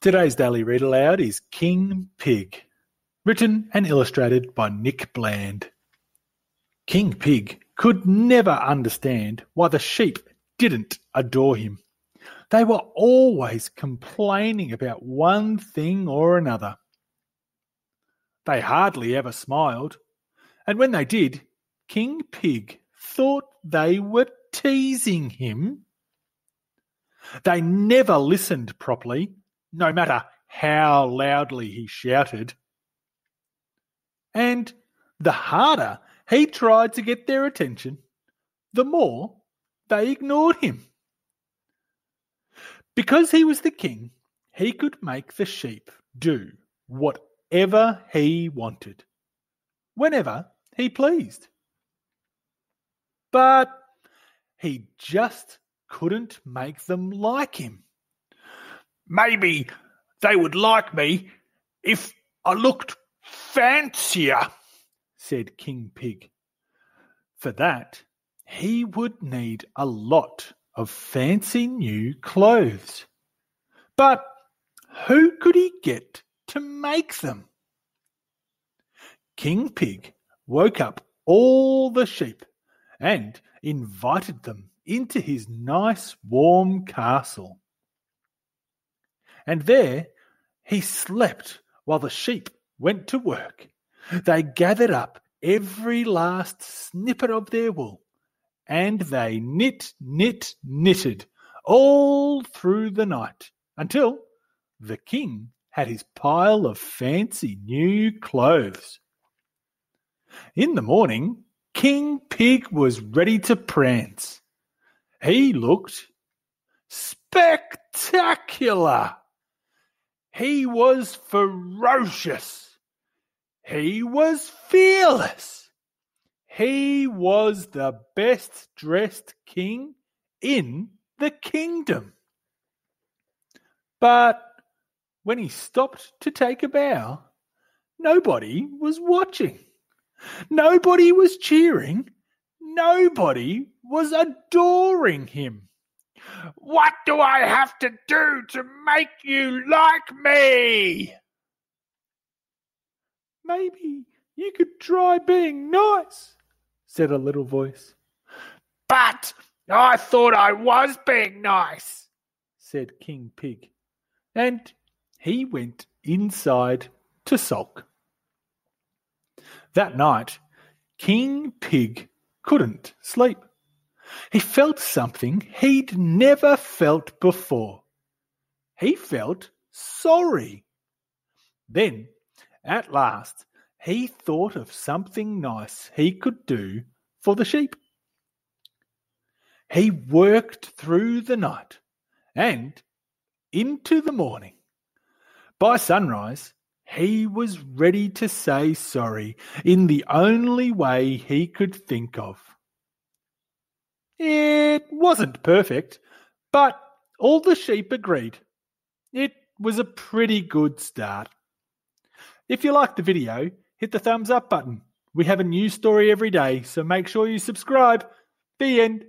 Today's Daily Read Aloud is King Pig, written and illustrated by Nick Bland. King Pig could never understand why the sheep didn't adore him. They were always complaining about one thing or another. They hardly ever smiled, and when they did, King Pig thought they were teasing him. They never listened properly, no matter how loudly he shouted. And the harder he tried to get their attention, the more they ignored him. Because he was the king, he could make the sheep do whatever he wanted, whenever he pleased. But he just couldn't make them like him. "Maybe they would like me if I looked fancier," said King Pig. For that, he would need a lot of fancy new clothes. But who could he get to make them? King Pig woke up all the sheep and invited them into his nice warm castle. And there he slept while the sheep went to work. They gathered up every last snippet of their wool, and they knitted all through the night until the king had his pile of fancy new clothes. In the morning, King Pig was ready to prance. He looked spectacular. He was ferocious. He was fearless. He was the best dressed king in the kingdom. But when he stopped to take a bow, nobody was watching. Nobody was cheering. Nobody was adoring him. "What do I have to do to make you like me?" "Maybe you could try being nice," said a little voice. "But I thought I was being nice," said King Pig, and he went inside to sulk. That night, King Pig couldn't sleep. He felt something he'd never felt before. He felt sorry. Then, at last, he thought of something nice he could do for the sheep. He worked through the night and into the morning. By sunrise, he was ready to say sorry in the only way he could think of. It wasn't perfect, but all the sheep agreed. It was a pretty good start. If you liked the video, hit the thumbs up button. We have a new story every day, so make sure you subscribe. The end.